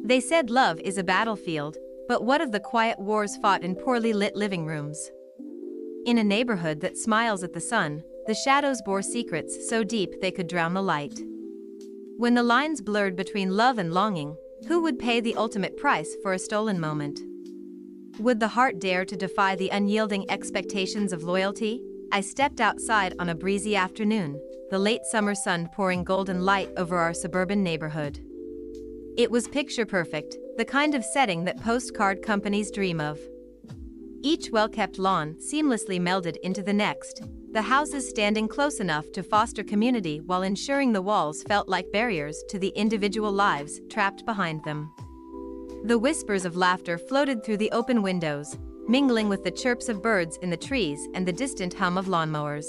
They said love is a battlefield, but what of the quiet wars fought in poorly lit living rooms? In a neighborhood that smiles at the sun, the shadows bore secrets so deep they could drown the light. When the lines blurred between love and longing, who would pay the ultimate price for a stolen moment? Would the heart dare to defy the unyielding expectations of loyalty? I stepped outside on a breezy afternoon, the late summer sun pouring golden light over our suburban neighborhood. It was picture perfect, the kind of setting that postcard companies dream of. Each well-kept lawn seamlessly melded into the next, the houses standing close enough to foster community while ensuring the walls felt like barriers to the individual lives trapped behind them. The whispers of laughter floated through the open windows, mingling with the chirps of birds in the trees and the distant hum of lawnmowers.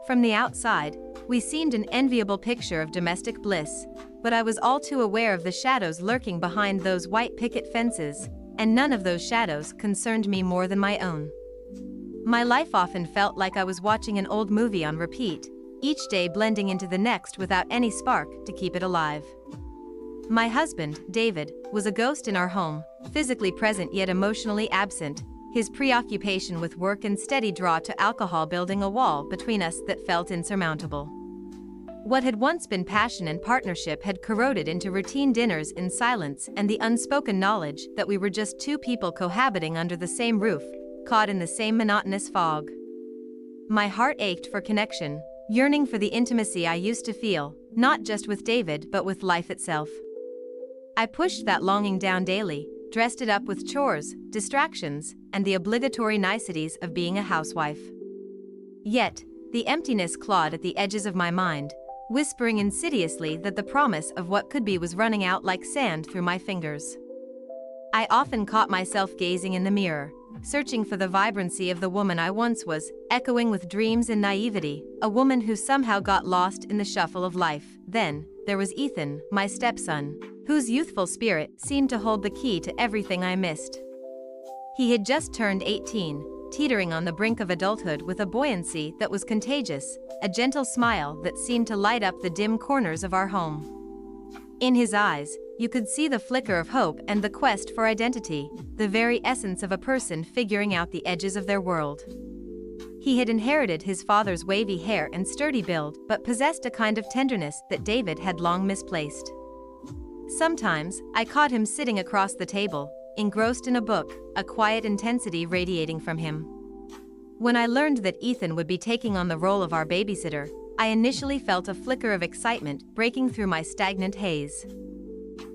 From the outside, we seemed an enviable picture of domestic bliss, but I was all too aware of the shadows lurking behind those white picket fences, and none of those shadows concerned me more than my own. My life often felt like I was watching an old movie on repeat, each day blending into the next without any spark to keep it alive. My husband, David, was a ghost in our home, physically present yet emotionally absent, his preoccupation with work and steady draw to alcohol building a wall between us that felt insurmountable. What had once been passion and partnership had corroded into routine dinners in silence and the unspoken knowledge that we were just two people cohabiting under the same roof, caught in the same monotonous fog. My heart ached for connection, yearning for the intimacy I used to feel, not just with David but with life itself. I pushed that longing down daily, dressed it up with chores, distractions, and the obligatory niceties of being a housewife. Yet, the emptiness clawed at the edges of my mind, whispering insidiously that the promise of what could be was running out like sand through my fingers. I often caught myself gazing in the mirror, searching for the vibrancy of the woman I once was, echoing with dreams and naivety, a woman who somehow got lost in the shuffle of life. Then, there was Ethan, my stepson, whose youthful spirit seemed to hold the key to everything I missed. He had just turned 18, teetering on the brink of adulthood with a buoyancy that was contagious, a gentle smile that seemed to light up the dim corners of our home. In his eyes, you could see the flicker of hope and the quest for identity, the very essence of a person figuring out the edges of their world. He had inherited his father's wavy hair and sturdy build, but possessed a kind of tenderness that David had long misplaced. Sometimes, I caught him sitting across the table, engrossed in a book, a quiet intensity radiating from him. When I learned that Ethan would be taking on the role of our babysitter, I initially felt a flicker of excitement breaking through my stagnant haze.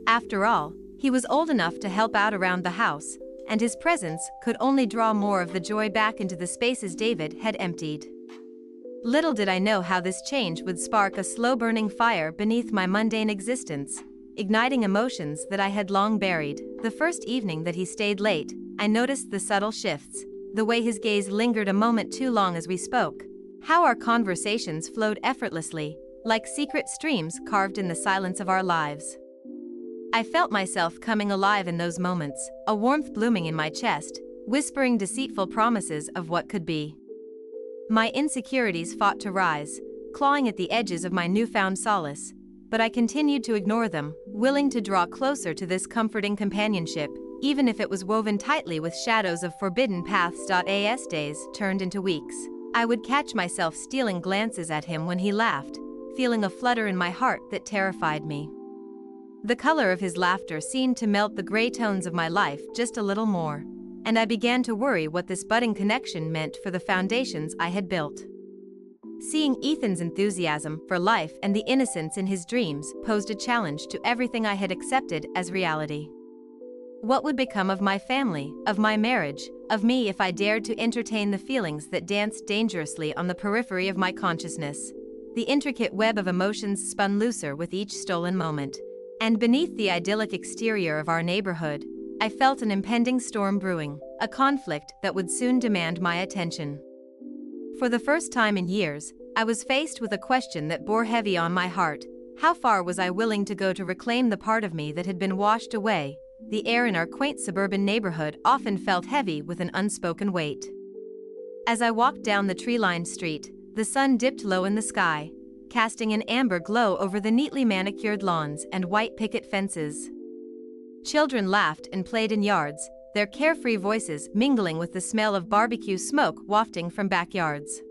After all, he was old enough to help out around the house, and his presence could only draw more of the joy back into the spaces David had emptied. Little did I know how this change would spark a slow-burning fire beneath my mundane existence, igniting emotions that I had long buried. The first evening that he stayed late, I noticed the subtle shifts, the way his gaze lingered a moment too long as we spoke, how our conversations flowed effortlessly, like secret streams carved in the silence of our lives. I felt myself coming alive in those moments, a warmth blooming in my chest, whispering deceitful promises of what could be. My insecurities fought to rise, clawing at the edges of my newfound solace, but I continued to ignore them, willing to draw closer to this comforting companionship, even if it was woven tightly with shadows of forbidden paths. As days turned into weeks, I would catch myself stealing glances at him when he laughed, feeling a flutter in my heart that terrified me. The color of his laughter seemed to melt the gray tones of my life just a little more, and I began to worry what this budding connection meant for the foundations I had built. Seeing Ethan's enthusiasm for life and the innocence in his dreams posed a challenge to everything I had accepted as reality. What would become of my family, of my marriage, of me if I dared to entertain the feelings that danced dangerously on the periphery of my consciousness? The intricate web of emotions spun looser with each stolen moment. And beneath the idyllic exterior of our neighborhood, I felt an impending storm brewing, a conflict that would soon demand my attention. For the first time in years, I was faced with a question that bore heavy on my heart. How far was I willing to go to reclaim the part of me that had been washed away? The air in our quaint suburban neighborhood often felt heavy with an unspoken weight. As I walked down the tree-lined street, the sun dipped low in the sky, casting an amber glow over the neatly manicured lawns and white picket fences. Children laughed and played in yards, their carefree voices mingling with the smell of barbecue smoke wafting from backyards.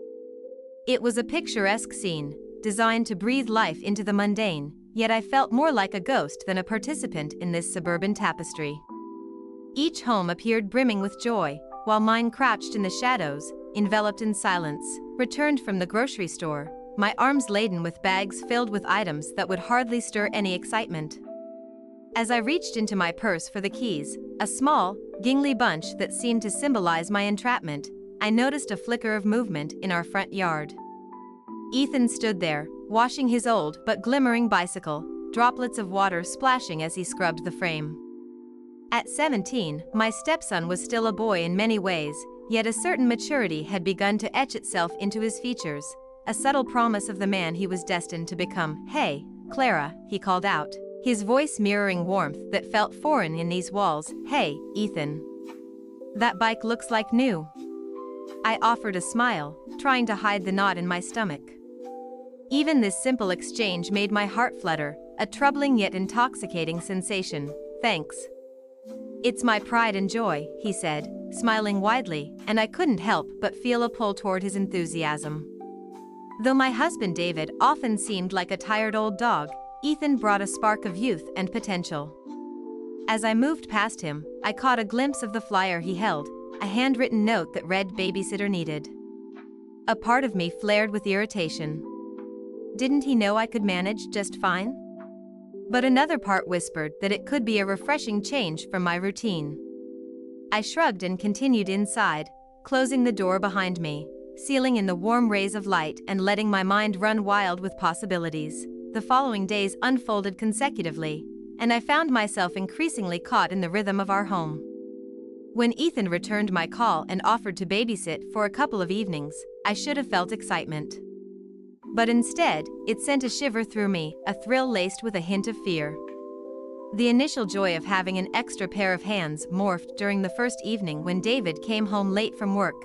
It was a picturesque scene, designed to breathe life into the mundane, yet I felt more like a ghost than a participant in this suburban tapestry. Each home appeared brimming with joy, while mine crouched in the shadows, enveloped in silence. Returned from the grocery store, my arms laden with bags filled with items that would hardly stir any excitement. As I reached into my purse for the keys, a small, gingly bunch that seemed to symbolize my entrapment, I noticed a flicker of movement in our front yard. Ethan stood there, washing his old but glimmering bicycle, droplets of water splashing as he scrubbed the frame. At 17, my stepson was still a boy in many ways, yet a certain maturity had begun to etch itself into his features, a subtle promise of the man he was destined to become. "Hey, Clara," he called out, his voice mirroring warmth that felt foreign in these walls. "Hey, Ethan. That bike looks like new." I offered a smile, trying to hide the knot in my stomach. Even this simple exchange made my heart flutter, a troubling yet intoxicating sensation. "Thanks. It's my pride and joy," he said, smiling widely, and I couldn't help but feel a pull toward his enthusiasm. Though my husband David often seemed like a tired old dog, Ethan brought a spark of youth and potential. As I moved past him, I caught a glimpse of the flyer he held, a handwritten note that read "babysitter needed." A part of me flared with irritation. Didn't he know I could manage just fine? But another part whispered that it could be a refreshing change from my routine. I shrugged and continued inside, closing the door behind me, sealing in the warm rays of light and letting my mind run wild with possibilities. The following days unfolded consecutively, and I found myself increasingly caught in the rhythm of our home. When Ethan returned my call and offered to babysit for a couple of evenings, I should have felt excitement. But instead, it sent a shiver through me, a thrill laced with a hint of fear. The initial joy of having an extra pair of hands morphed during the first evening when David came home late from work,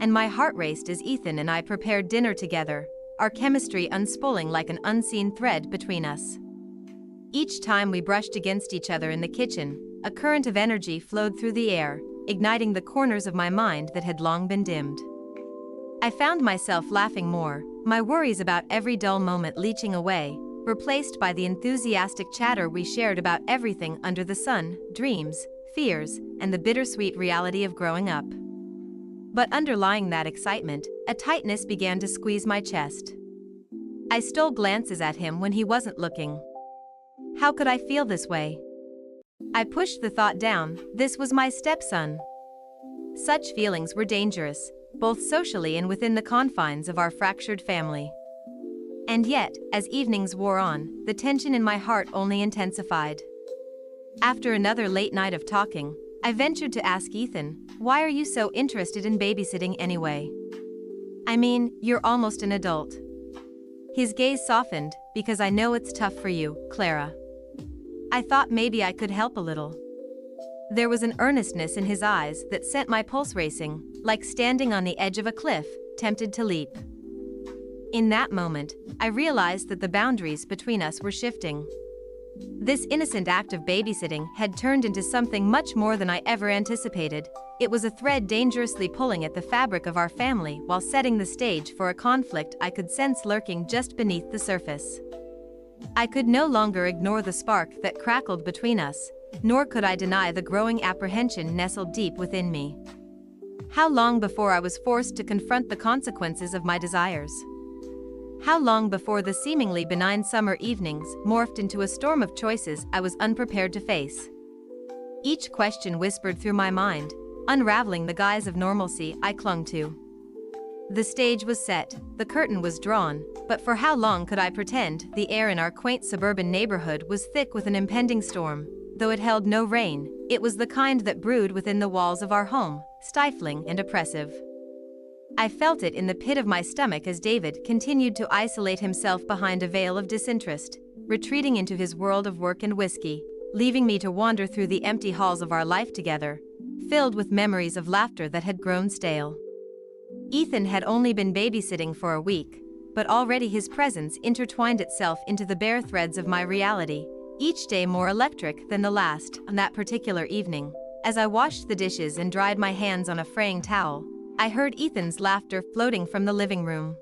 and my heart raced as Ethan and I prepared dinner together, our chemistry unspooling like an unseen thread between us. Each time we brushed against each other in the kitchen, a current of energy flowed through the air, igniting the corners of my mind that had long been dimmed. I found myself laughing more, my worries about every dull moment leaching away, replaced by the enthusiastic chatter we shared about everything under the sun, dreams, fears, and the bittersweet reality of growing up. But underlying that excitement, a tightness began to squeeze my chest. I stole glances at him when he wasn't looking. How could I feel this way? I pushed the thought down, this was my stepson. Such feelings were dangerous, both socially and within the confines of our fractured family. And yet, as evenings wore on, the tension in my heart only intensified. After another late night of talking, I ventured to ask Ethan, "Why are you so interested in babysitting anyway? I mean, you're almost an adult." His gaze softened, "Because I know it's tough for you, Clara." I thought maybe I could help a little. There was an earnestness in his eyes that sent my pulse racing, like standing on the edge of a cliff, tempted to leap. In that moment, I realized that the boundaries between us were shifting. This innocent act of babysitting had turned into something much more than I ever anticipated. It was a thread dangerously pulling at the fabric of our family while setting the stage for a conflict I could sense lurking just beneath the surface. I could no longer ignore the spark that crackled between us, nor could I deny the growing apprehension nestled deep within me. How long before I was forced to confront the consequences of my desires? How long before the seemingly benign summer evenings morphed into a storm of choices I was unprepared to face? Each question whispered through my mind, unraveling the guise of normalcy I clung to. The stage was set, the curtain was drawn, but for how long could I pretend the air in our quaint suburban neighborhood was thick with an impending storm? Though it held no rain, it was the kind that brewed within the walls of our home, stifling and oppressive. I felt it in the pit of my stomach as David continued to isolate himself behind a veil of disinterest, retreating into his world of work and whiskey, leaving me to wander through the empty halls of our life together, filled with memories of laughter that had grown stale. Ethan had only been babysitting for a week, but already his presence intertwined itself into the bare threads of my reality, each day more electric than the last. On that particular evening, as I washed the dishes and dried my hands on a fraying towel, I heard Ethan's laughter floating from the living room.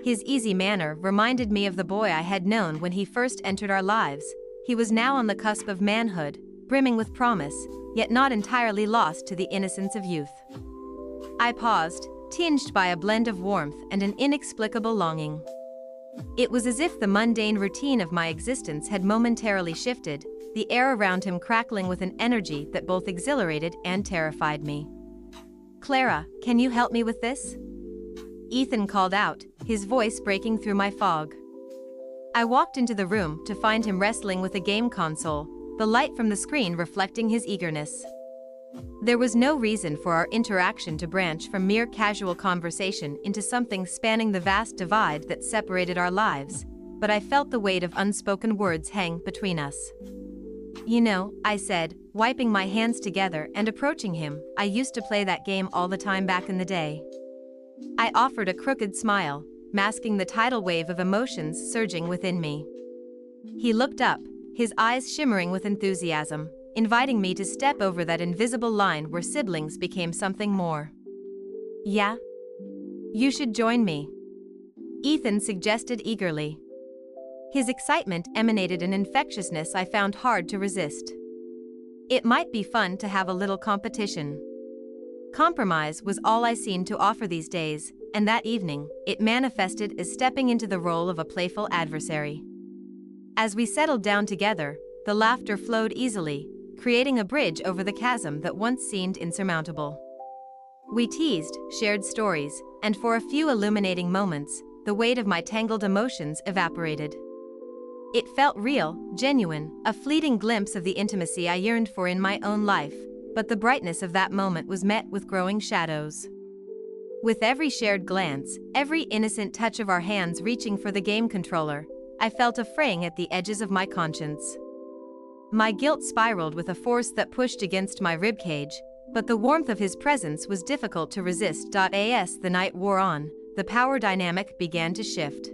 His easy manner reminded me of the boy I had known when he first entered our lives. He was now on the cusp of manhood, brimming with promise, yet not entirely lost to the innocence of youth. I paused, tinged by a blend of warmth and an inexplicable longing. It was as if the mundane routine of my existence had momentarily shifted, the air around him crackling with an energy that both exhilarated and terrified me. "Clara, can you help me with this?" Ethan called out, his voice breaking through my fog. I walked into the room to find him wrestling with a game console, the light from the screen reflecting his eagerness. There was no reason for our interaction to branch from mere casual conversation into something spanning the vast divide that separated our lives, but I felt the weight of unspoken words hang between us. "You know," I said, wiping my hands together and approaching him, "I used to play that game all the time back in the day." I offered a crooked smile, masking the tidal wave of emotions surging within me. He looked up, his eyes shimmering with enthusiasm, inviting me to step over that invisible line where siblings became something more. "Yeah? You should join me," Ethan suggested eagerly. His excitement emanated an infectiousness I found hard to resist. It might be fun to have a little competition. Compromise was all I seemed to offer these days, and that evening, it manifested as stepping into the role of a playful adversary. As we settled down together, the laughter flowed easily, creating a bridge over the chasm that once seemed insurmountable. We teased, shared stories, and for a few illuminating moments, the weight of my tangled emotions evaporated. It felt real, genuine, a fleeting glimpse of the intimacy I yearned for in my own life, but the brightness of that moment was met with growing shadows. With every shared glance, every innocent touch of our hands reaching for the game controller, I felt a fraying at the edges of my conscience. My guilt spiraled with a force that pushed against my ribcage, but the warmth of his presence was difficult to resist. As the night wore on, the power dynamic began to shift.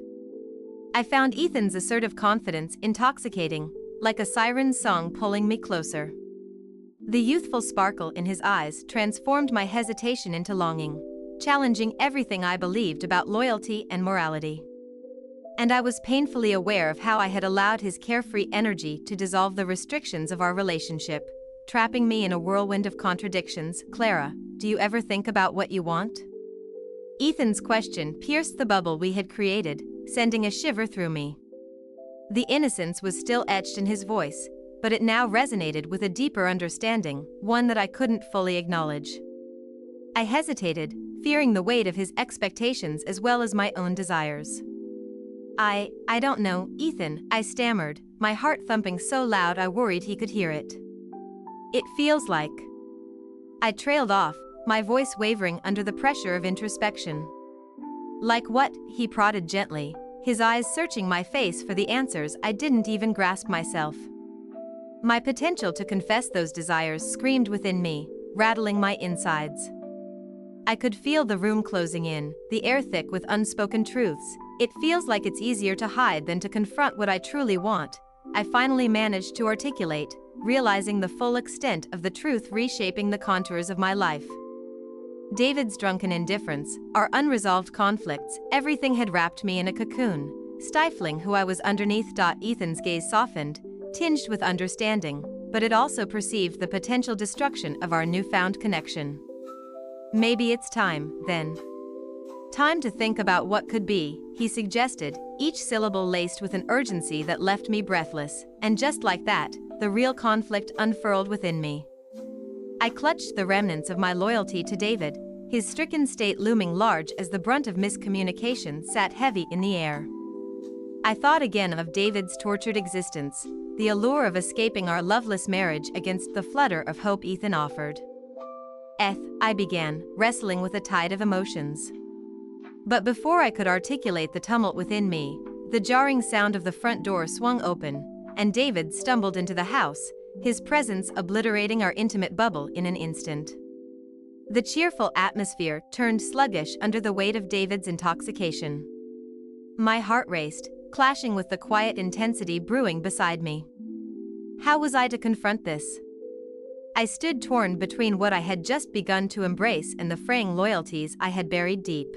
I found Ethan's assertive confidence intoxicating, like a siren's song pulling me closer. The youthful sparkle in his eyes transformed my hesitation into longing, challenging everything I believed about loyalty and morality. And I was painfully aware of how I had allowed his carefree energy to dissolve the restrictions of our relationship, trapping me in a whirlwind of contradictions. "Clara, do you ever think about what you want?" Ethan's question pierced the bubble we had created, sending a shiver through me. The innocence was still etched in his voice, but it now resonated with a deeper understanding, one that I couldn't fully acknowledge. I hesitated, fearing the weight of his expectations as well as my own desires. I don't know, Ethan," I stammered, my heart thumping so loud I worried he could hear it. "It feels like..." I trailed off, my voice wavering under the pressure of introspection. "Like what?" he prodded gently, his eyes searching my face for the answers I didn't even grasp myself. My potential to confess those desires screamed within me, rattling my insides. I could feel the room closing in, the air thick with unspoken truths. "It feels like it's easier to hide than to confront what I truly want," I finally managed to articulate, realizing the full extent of the truth reshaping the contours of my life. David's drunken indifference, our unresolved conflicts, everything had wrapped me in a cocoon, stifling who I was underneath. Ethan's gaze softened, tinged with understanding, but it also perceived the potential destruction of our newfound connection. "Maybe it's time, then. Time to think about what could be," he suggested, each syllable laced with an urgency that left me breathless, and just like that, the real conflict unfurled within me. I clutched the remnants of my loyalty to David, his stricken state looming large as the brunt of miscommunication sat heavy in the air. I thought again of David's tortured existence, the allure of escaping our loveless marriage against the flutter of hope Ethan offered. I began, wrestling with a tide of emotions. But before I could articulate the tumult within me, the jarring sound of the front door swung open, and David stumbled into the house, his presence obliterating our intimate bubble in an instant. The cheerful atmosphere turned sluggish under the weight of David's intoxication. My heart raced, clashing with the quiet intensity brewing beside me. How was I to confront this? I stood torn between what I had just begun to embrace and the fraying loyalties I had buried deep.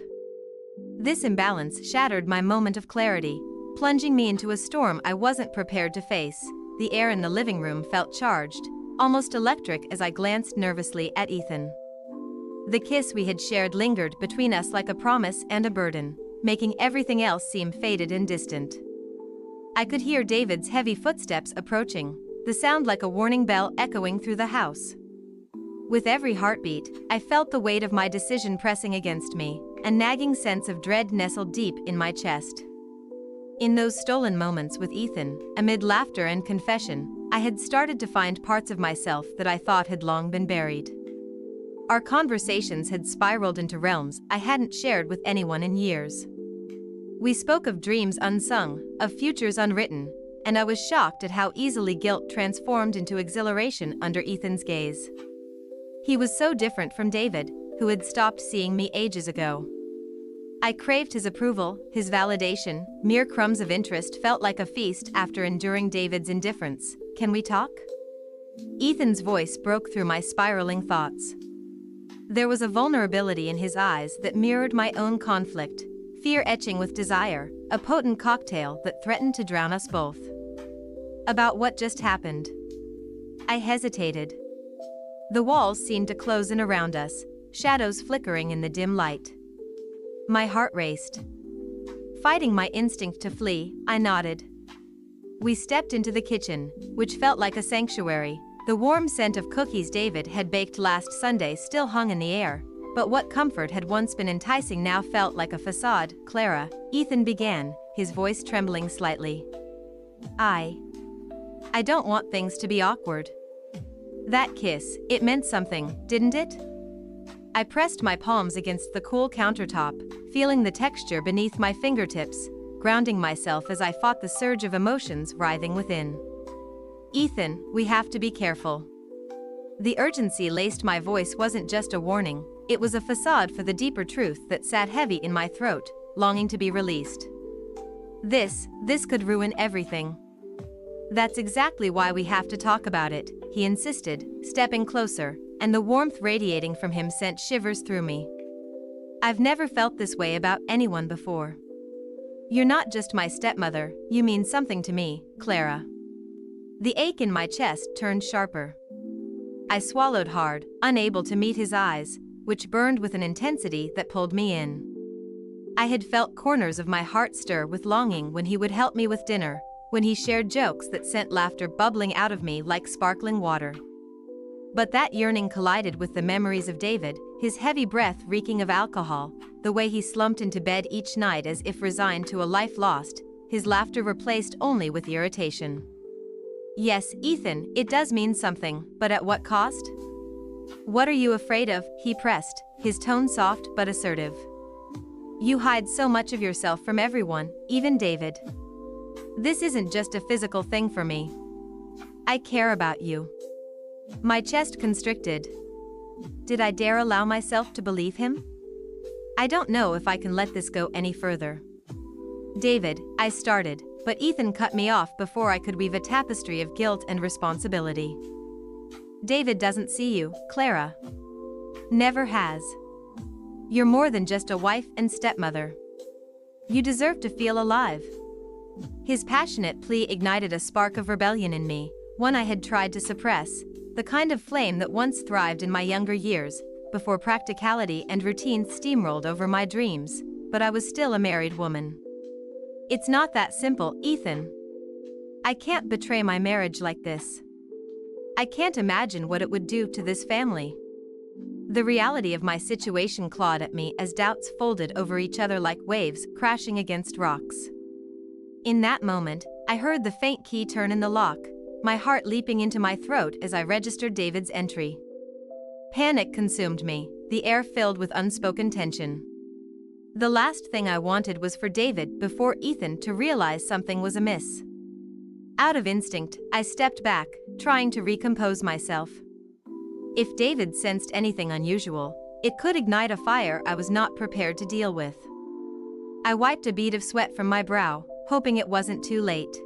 This imbalance shattered my moment of clarity, plunging me into a storm I wasn't prepared to face. The air in the living room felt charged, almost electric as I glanced nervously at Ethan. The kiss we had shared lingered between us like a promise and a burden, making everything else seem faded and distant. I could hear David's heavy footsteps approaching, the sound like a warning bell echoing through the house. With every heartbeat, I felt the weight of my decision pressing against me, a nagging sense of dread nestled deep in my chest. In those stolen moments with Ethan, amid laughter and confession, I had started to find parts of myself that I thought had long been buried. Our conversations had spiraled into realms I hadn't shared with anyone in years. We spoke of dreams unsung, of futures unwritten, and I was shocked at how easily guilt transformed into exhilaration under Ethan's gaze. He was so different from David, who had stopped seeing me ages ago. I craved his approval, his validation. Mere crumbs of interest felt like a feast after enduring David's indifference. "Can we talk?" Ethan's voice broke through my spiraling thoughts. There was a vulnerability in his eyes that mirrored my own conflict, fear etching with desire, a potent cocktail that threatened to drown us both. About what just happened? I hesitated. The walls seemed to close in around us, shadows flickering in the dim light. My heart raced. Fighting my instinct to flee, I nodded. We stepped into the kitchen, which felt like a sanctuary. The warm scent of cookies David had baked last Sunday still hung in the air, but what comfort had once been enticing now felt like a facade. "Clara," Ethan began, his voice trembling slightly. I don't want things to be awkward." That kiss, it meant something, didn't it? I pressed my palms against the cool countertop, feeling the texture beneath my fingertips, grounding myself as I fought the surge of emotions writhing within. "Ethan, we have to be careful." The urgency laced my voice wasn't just a warning, it was a facade for the deeper truth that sat heavy in my throat, longing to be released. This could ruin everything. "That's exactly why we have to talk about it," he insisted, stepping closer, and the warmth radiating from him sent shivers through me. "I've never felt this way about anyone before. You're not just my stepmother, you mean something to me, Clara." The ache in my chest turned sharper. I swallowed hard, unable to meet his eyes, which burned with an intensity that pulled me in. I had felt corners of my heart stir with longing when he would help me with dinner, when he shared jokes that sent laughter bubbling out of me like sparkling water. But that yearning collided with the memories of David, his heavy breath reeking of alcohol, the way he slumped into bed each night as if resigned to a life lost, his laughter replaced only with irritation. "Yes, Ethan, it does mean something, but at what cost?" "What are you afraid of?" he pressed, his tone soft but assertive. "You hide so much of yourself from everyone, even David. This isn't just a physical thing for me. I care about you." My chest constricted. Did I dare allow myself to believe him? I don't know if I can let this go any further. "David," I started, but Ethan cut me off before I could weave a tapestry of guilt and responsibility. "David doesn't see you, Clara. Never has. You're more than just a wife and stepmother. You deserve to feel alive." His passionate plea ignited a spark of rebellion in me, one I had tried to suppress, the kind of flame that once thrived in my younger years, before practicality and routine steamrolled over my dreams, but I was still a married woman. "It's not that simple, Ethan. I can't betray my marriage like this. I can't imagine what it would do to this family." The reality of my situation clawed at me as doubts folded over each other like waves crashing against rocks. In that moment, I heard the faint key turn in the lock, my heart leaping into my throat as I registered David's entry. Panic consumed me, the air filled with unspoken tension. The last thing I wanted was for David before Ethan to realize something was amiss. Out of instinct, I stepped back, trying to recompose myself. If David sensed anything unusual, it could ignite a fire I was not prepared to deal with. I wiped a bead of sweat from my brow, hoping it wasn't too late.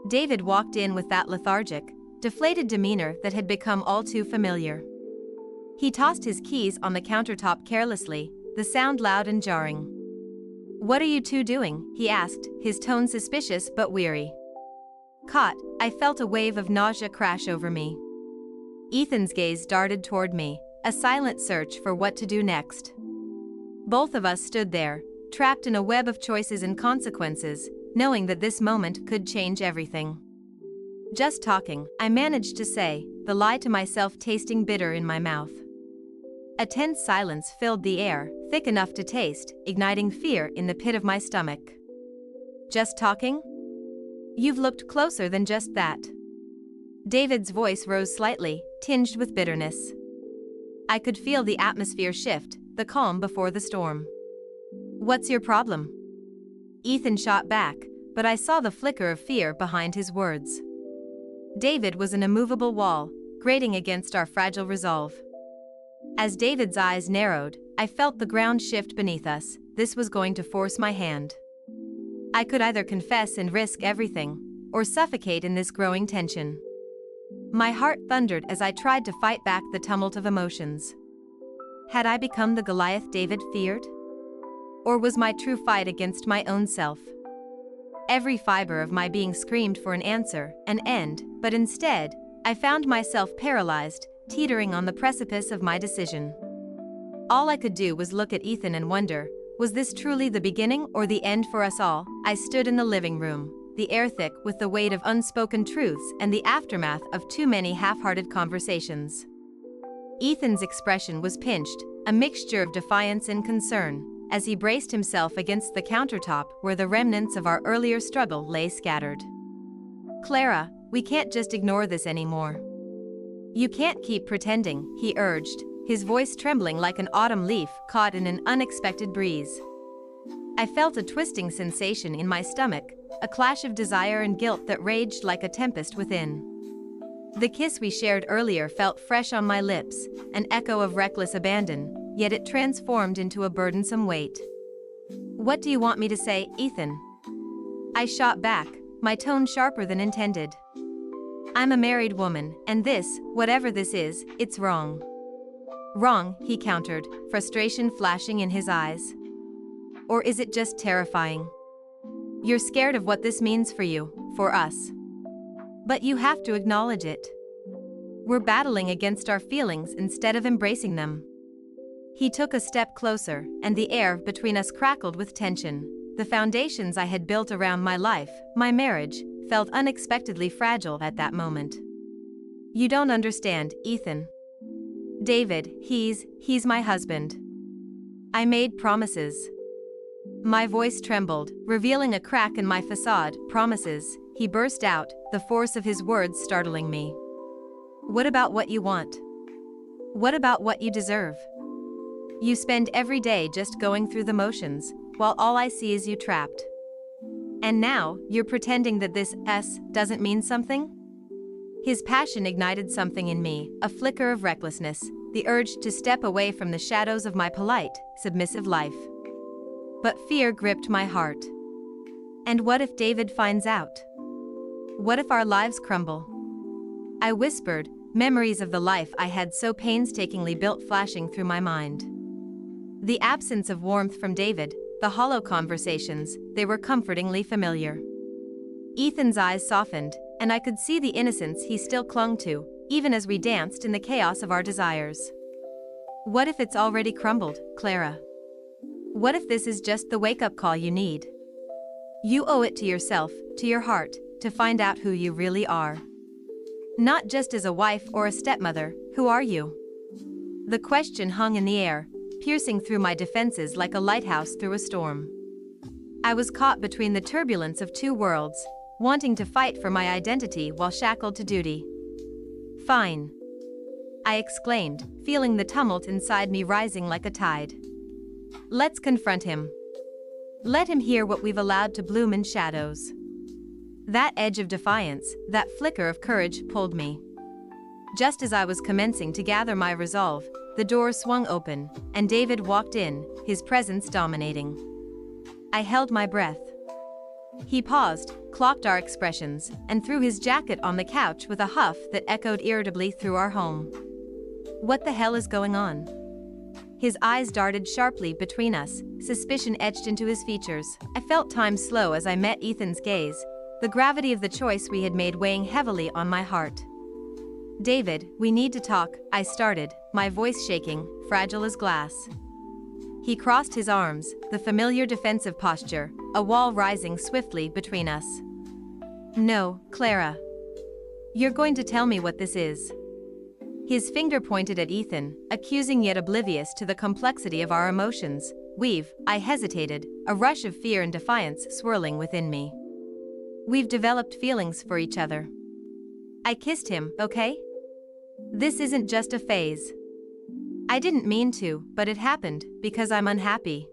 David walked in with that lethargic, deflated demeanor that had become all too familiar. He tossed his keys on the countertop carelessly, the sound loud and jarring. "What are you two doing?" he asked, his tone suspicious but weary. Caught, I felt a wave of nausea crash over me. Ethan's gaze darted toward me, a silent search for what to do next. Both of us stood there, trapped in a web of choices and consequences, knowing that this moment could change everything. "Just talking," I managed to say, the lie to myself tasting bitter in my mouth. A tense silence filled the air, thick enough to taste, igniting fear in the pit of my stomach. "Just talking? You've looked closer than just that." David's voice rose slightly, tinged with bitterness. I could feel the atmosphere shift, the calm before the storm. "What's your problem?" Ethan shot back, but I saw the flicker of fear behind his words. David was an immovable wall, grating against our fragile resolve. As David's eyes narrowed, I felt the ground shift beneath us. This was going to force my hand. I could either confess and risk everything, or suffocate in this growing tension. My heart thundered as I tried to fight back the tumult of emotions. Had I become the Goliath David feared? Or was my true fight against my own self? Every fiber of my being screamed for an answer, an end, but instead, I found myself paralyzed, teetering on the precipice of my decision. All I could do was look at Ethan and wonder, was this truly the beginning or the end for us all? I stood in the living room, the air thick with the weight of unspoken truths and the aftermath of too many half-hearted conversations. Ethan's expression was pinched, a mixture of defiance and concern, as he braced himself against the countertop where the remnants of our earlier struggle lay scattered. "Clara, we can't just ignore this anymore. You can't keep pretending," he urged, his voice trembling like an autumn leaf caught in an unexpected breeze. I felt a twisting sensation in my stomach, a clash of desire and guilt that raged like a tempest within. The kiss we shared earlier felt fresh on my lips, an echo of reckless abandon, yet it transformed into a burdensome weight. "What do you want me to say, Ethan?" I shot back, my tone sharper than intended. "I'm a married woman, and this, whatever this is, it's wrong." "Wrong," he countered, frustration flashing in his eyes. "Or is it just terrifying? You're scared of what this means for you, for us. But you have to acknowledge it. We're battling against our feelings instead of embracing them." He took a step closer, and the air between us crackled with tension. The foundations I had built around my life, my marriage, felt unexpectedly fragile at that moment. "You don't understand, Ethan. David, he's my husband. I made promises." My voice trembled, revealing a crack in my facade. "Promises," he burst out, the force of his words startling me. "What about what you want? What about what you deserve? You spend every day just going through the motions, while all I see is you trapped. And now, you're pretending that this S doesn't mean something?" His passion ignited something in me, a flicker of recklessness, the urge to step away from the shadows of my polite, submissive life. But fear gripped my heart. And what if David finds out? What if our lives crumble? I whispered, memories of the life I had so painstakingly built flashing through my mind. The absence of warmth from David, the hollow conversations, they were comfortingly familiar. Ethan's eyes softened, and I could see the innocence he still clung to, even as we danced in the chaos of our desires. What if it's already crumbled, Clara? What if this is just the wake-up call you need? You owe it to yourself, to your heart, to find out who you really are. Not just as a wife or a stepmother, who are you? The question hung in the air, piercing through my defenses like a lighthouse through a storm. I was caught between the turbulence of two worlds, wanting to fight for my identity while shackled to duty. "Fine," I exclaimed, feeling the tumult inside me rising like a tide. "Let's confront him. Let him hear what we've allowed to bloom in shadows." That edge of defiance, that flicker of courage pulled me. Just as I was commencing to gather my resolve, the door swung open, and David walked in, his presence dominating. I held my breath. He paused, clocked our expressions, and threw his jacket on the couch with a huff that echoed irritably through our home. What the hell is going on? His eyes darted sharply between us, suspicion etched into his features. I felt time slow as I met Ethan's gaze, the gravity of the choice we had made weighing heavily on my heart. David, we need to talk, I started, my voice shaking, fragile as glass. He crossed his arms, the familiar defensive posture, a wall rising swiftly between us. No, Clara. You're going to tell me what this is. His finger pointed at Ethan, accusing yet oblivious to the complexity of our emotions. I hesitated, a rush of fear and defiance swirling within me. We've developed feelings for each other. I kissed him, okay? This isn't just a phase. I didn't mean to, but it happened, because I'm unhappy.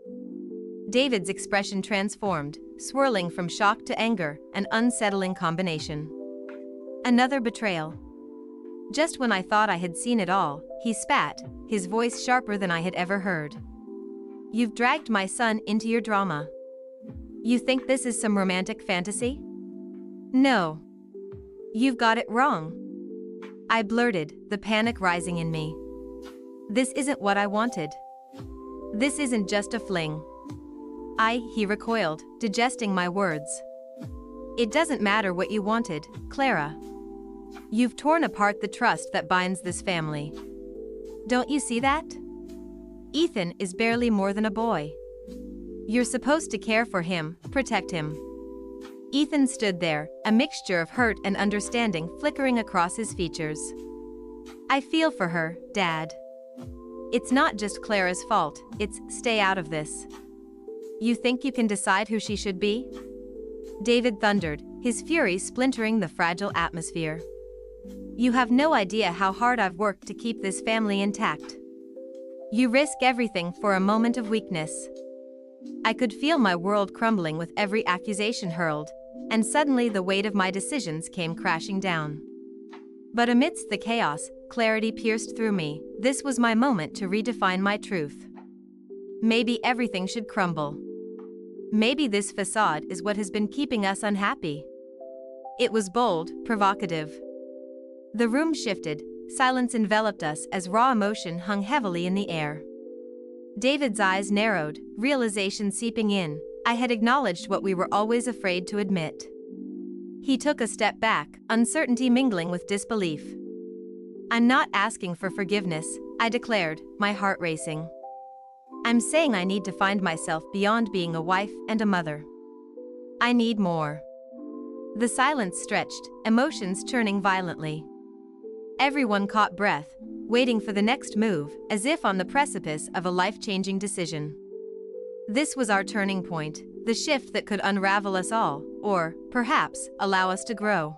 David's expression transformed, swirling from shock to anger, an unsettling combination. Another betrayal. Just when I thought I had seen it all, he spat, his voice sharper than I had ever heard. You've dragged my son into your drama. You think this is some romantic fantasy? No. You've got it wrong. I blurted, the panic rising in me. This isn't what I wanted. This isn't just a fling. He recoiled, digesting my words. It doesn't matter what you wanted, Clara. You've torn apart the trust that binds this family. Don't you see that? Ethan is barely more than a boy. You're supposed to care for him, protect him. Ethan stood there, a mixture of hurt and understanding flickering across his features. I feel for her, Dad. It's not just Clara's fault, it's stay out of this. You think you can decide who she should be? David thundered, his fury splintering the fragile atmosphere. You have no idea how hard I've worked to keep this family intact. You risk everything for a moment of weakness. I could feel my world crumbling with every accusation hurled, and suddenly the weight of my decisions came crashing down. But amidst the chaos, clarity pierced through me. This was my moment to redefine my truth. Maybe everything should crumble. Maybe this facade is what has been keeping us unhappy. It was bold, provocative. The room shifted, silence enveloped us as raw emotion hung heavily in the air. David's eyes narrowed, realization seeping in. I had acknowledged what we were always afraid to admit. He took a step back, uncertainty mingling with disbelief. I'm not asking for forgiveness, I declared, my heart racing. I'm saying I need to find myself beyond being a wife and a mother. I need more. The silence stretched, emotions churning violently. Everyone caught breath, waiting for the next move, as if on the precipice of a life-changing decision. This was our turning point, the shift that could unravel us all, or, perhaps, allow us to grow.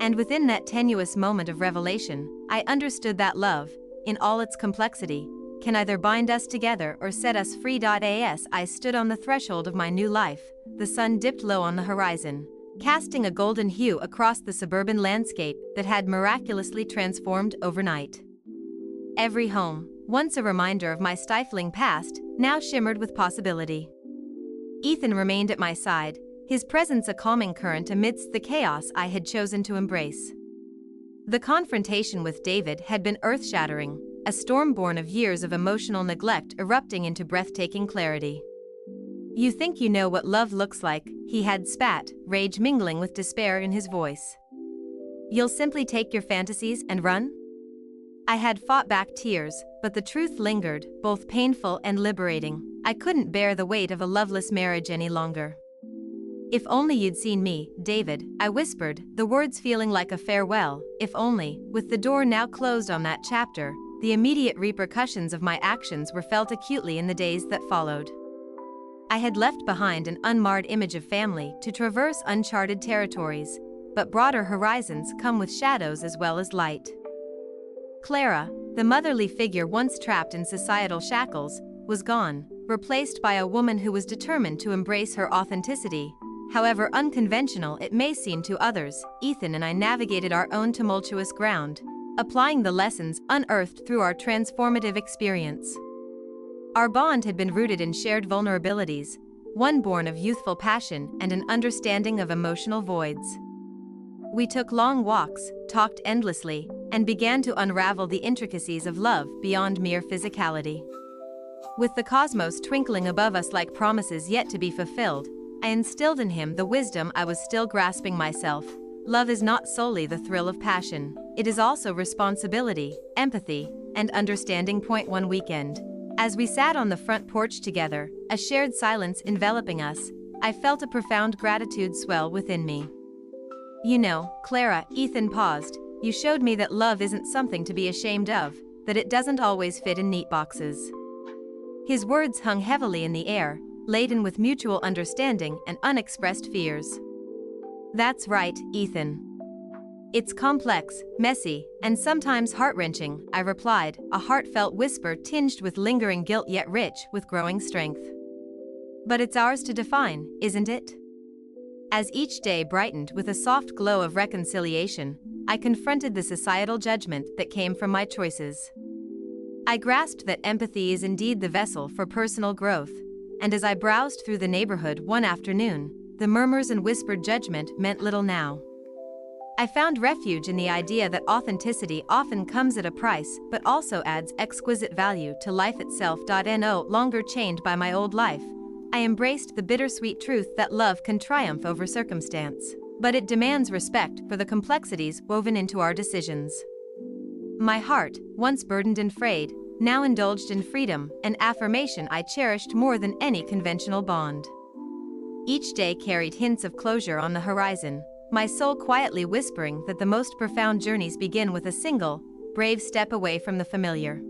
And within that tenuous moment of revelation, I understood that love, in all its complexity, can either bind us together or set us free. As I stood on the threshold of my new life, the sun dipped low on the horizon, casting a golden hue across the suburban landscape that had miraculously transformed overnight. Every home, once a reminder of my stifling past, now shimmered with possibility. Ethan remained at my side, his presence a calming current amidst the chaos I had chosen to embrace. The confrontation with David had been earth-shattering, a storm born of years of emotional neglect erupting into breathtaking clarity. You think you know what love looks like, he had spat, rage mingling with despair in his voice. You'll simply take your fantasies and run? I had fought back tears, but the truth lingered, both painful and liberating. I couldn't bear the weight of a loveless marriage any longer. If only you'd seen me, David, I whispered, the words feeling like a farewell. If only, with the door now closed on that chapter, the immediate repercussions of my actions were felt acutely in the days that followed. I had left behind an unmarred image of family to traverse uncharted territories, but broader horizons come with shadows as well as light. Clara, the motherly figure once trapped in societal shackles, was gone, replaced by a woman who was determined to embrace her authenticity. However unconventional it may seem to others, Ethan and I navigated our own tumultuous ground, applying the lessons unearthed through our transformative experience. Our bond had been rooted in shared vulnerabilities, one born of youthful passion and an understanding of emotional voids. We took long walks, talked endlessly, and began to unravel the intricacies of love beyond mere physicality. With the cosmos twinkling above us like promises yet to be fulfilled, I instilled in him the wisdom I was still grasping myself. Love is not solely the thrill of passion, it is also responsibility, empathy, and understanding. One weekend, as we sat on the front porch together, a shared silence enveloping us, I felt a profound gratitude swell within me. You know, Clara, Ethan paused, you showed me that love isn't something to be ashamed of, that it doesn't always fit in neat boxes. His words hung heavily in the air, laden with mutual understanding and unexpressed fears. That's right, Ethan. It's complex, messy, and sometimes heart-wrenching, I replied, a heartfelt whisper tinged with lingering guilt yet rich with growing strength. But it's ours to define, isn't it? As each day brightened with a soft glow of reconciliation, I confronted the societal judgment that came from my choices. I grasped that empathy is indeed the vessel for personal growth, and as I browsed through the neighborhood one afternoon, the murmurs and whispered judgment meant little now. I found refuge in the idea that authenticity often comes at a price but also adds exquisite value to life itself. No longer chained by my old life, I embraced the bittersweet truth that love can triumph over circumstance, but it demands respect for the complexities woven into our decisions. My heart, once burdened and frayed, now indulged in freedom, an affirmation I cherished more than any conventional bond. Each day carried hints of closure on the horizon, my soul quietly whispering that the most profound journeys begin with a single, brave step away from the familiar.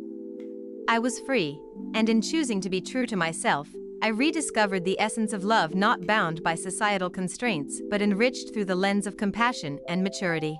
I was free, and in choosing to be true to myself, I rediscovered the essence of love, not bound by societal constraints but enriched through the lens of compassion and maturity.